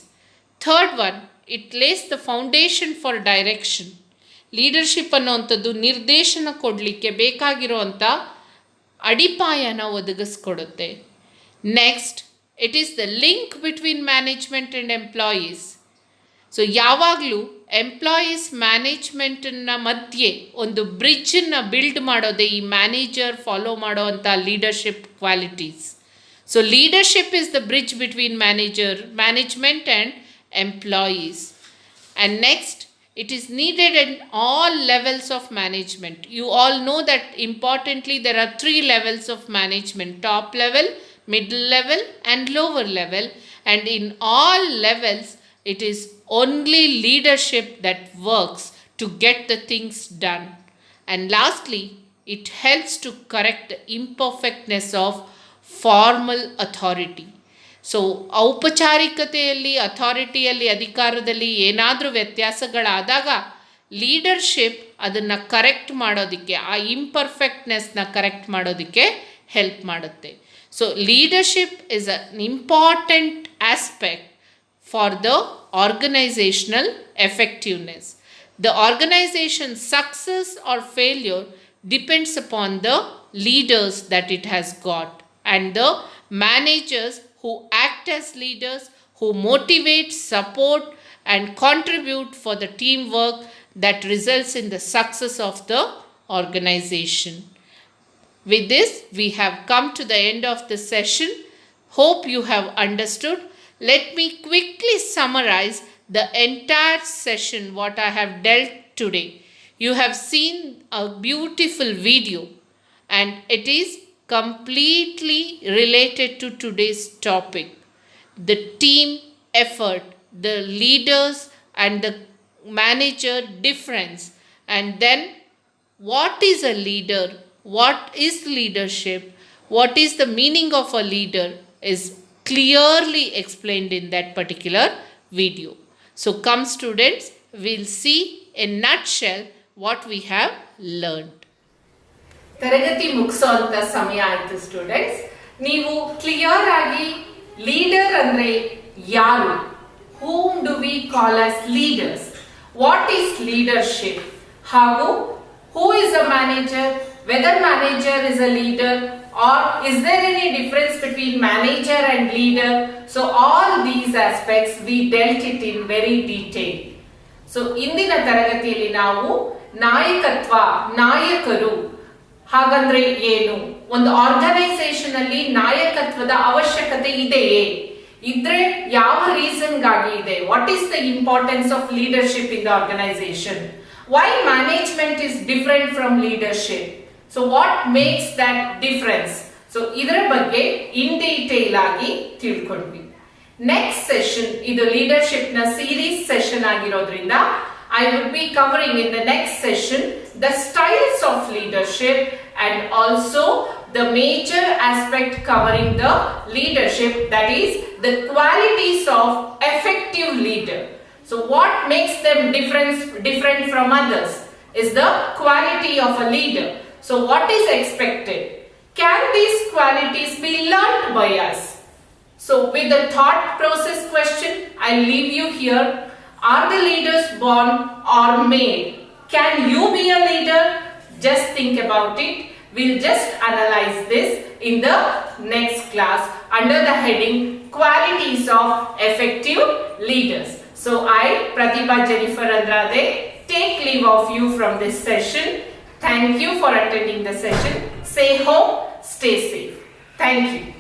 Third one, it lays the foundation for direction. Leadership ಅನ್ನೋವಂಥದ್ದು ನಿರ್ದೇಶನ ಕೊಡಲಿಕ್ಕೆ ಬೇಕಾಗಿರುವಂಥ ಅಡಿಪಾಯನ ಒದಗಿಸ್ಕೊಡುತ್ತೆ. Next, it is the link between management and employees. So ಯಾವಾಗಲೂ employees ಮ್ಯಾನೇಜ್ಮೆಂಟನ್ನ ಮಧ್ಯೆ ಒಂದು ಬ್ರಿಡ್ಜನ್ನು ಬಿಲ್ಡ್ ಮಾಡೋದೇ ಈ ಮ್ಯಾನೇಜರ್ ಫಾಲೋ ಮಾಡೋವಂಥ leadership qualities. So leadership is the bridge between management and employees. And next, it is needed in all levels of management. You all know that importantly there are 3 levels of management: top level, middle level and lower level, and in all levels it is only leadership that works to get the things done. And lastly, it helps to correct the imperfectness of formal authority. So ಔಪಚಾರಿಕತೆಯಲ್ಲಿ, ಅಥಾರಿಟಿಯಲ್ಲಿ, ಅಧಿಕಾರದಲ್ಲಿ ಏನಾದರೂ ವ್ಯತ್ಯಾಸಗಳಾದಾಗ leadership ಅದನ್ನು correct ಮಾಡೋದಕ್ಕೆ, ಆ ಇಂಪರ್ಫೆಕ್ಟ್ನೆಸ್ನ correct ಮಾಡೋದಕ್ಕೆ ಹೆಲ್ಪ್ ಮಾಡುತ್ತೆ. So leadership is an important aspect for the organisational effectiveness. The organisation success or failure depends upon the leaders that it has got, and the managers who act as leaders, who motivate, support and contribute for the teamwork that results in the success of the organization. With this, we have come to the end of the session. Hope you have understood. Let me quickly summarize the entire session, what I have dealt today. You have seen a beautiful video and it is completely related to today's topic: the team effort, the leaders and the manager difference, and then what is a leader, what is leadership, what is the meaning of a leader is clearly explained in that particular video. So come students, we'll see in nutshell what we have learned.
ತರಗತಿ ಮುಗಿಸೋಂಥ ಸಮಯ ಆಯಿತು students. ನೀವು clear ಆಗಿ leader ಅಂದ್ರೆ ಯಾರು, whom do we call as leaders, what is leadership, ಹಾಗೂ who is a manager, whether manager is a leader or is there any difference between manager and leader. So all these aspects we dealt it in very detail. So ಇಂದಿನ ತರಗತಿಯಲ್ಲಿ ನಾವು ನಾಯಕತ್ವ, ನಾಯಕರು ಹಾಗಂದ್ರೆ ಏನು, ಒಂದು organisation ಅಲ್ಲಿ ನಾಯಕತ್ವದ ಅವಶ್ಯಕತೆ ಇದೆಯೇ, ಇದ್ರೆ ಯಾವ ರೀಸನ್ ಗಾಗಿ ಇದೆ, what is the importance of leadership in the organization, why management is different from leadership, so what makes that difference. So ಇದರ ಬಗ್ಗೆ ಇನ್ ಡೀಟೇಲ್ ಆಗಿ ತಿಳ್ಕೊಂಡ್ವಿ. ನೆಕ್ಸ್ಟ್ ಸೆಷನ್ ಇದು ಲೀಡರ್ಶಿಪ್ ನ ಸೀರೀಸ್ ಸೆಷನ್ ಆಗಿರೋದ್ರಿಂದ I will be covering in the next session the styles of leadership and also the major aspect covering the leadership, that is the qualities of effective leader. So what makes them different from others is the quality of a leader. So what is expected? Can these qualities be learnt by us? So with the thought process question, I leave you here. Are the leaders born or made? Can you be a leader? Just think about it. We'll just analyze this in the next class under the heading qualities of effective leaders. So I, Pratibha Jennifer Andrade, take leave of you from this session. Thank you for attending the session. Stay home, stay safe. Thank you.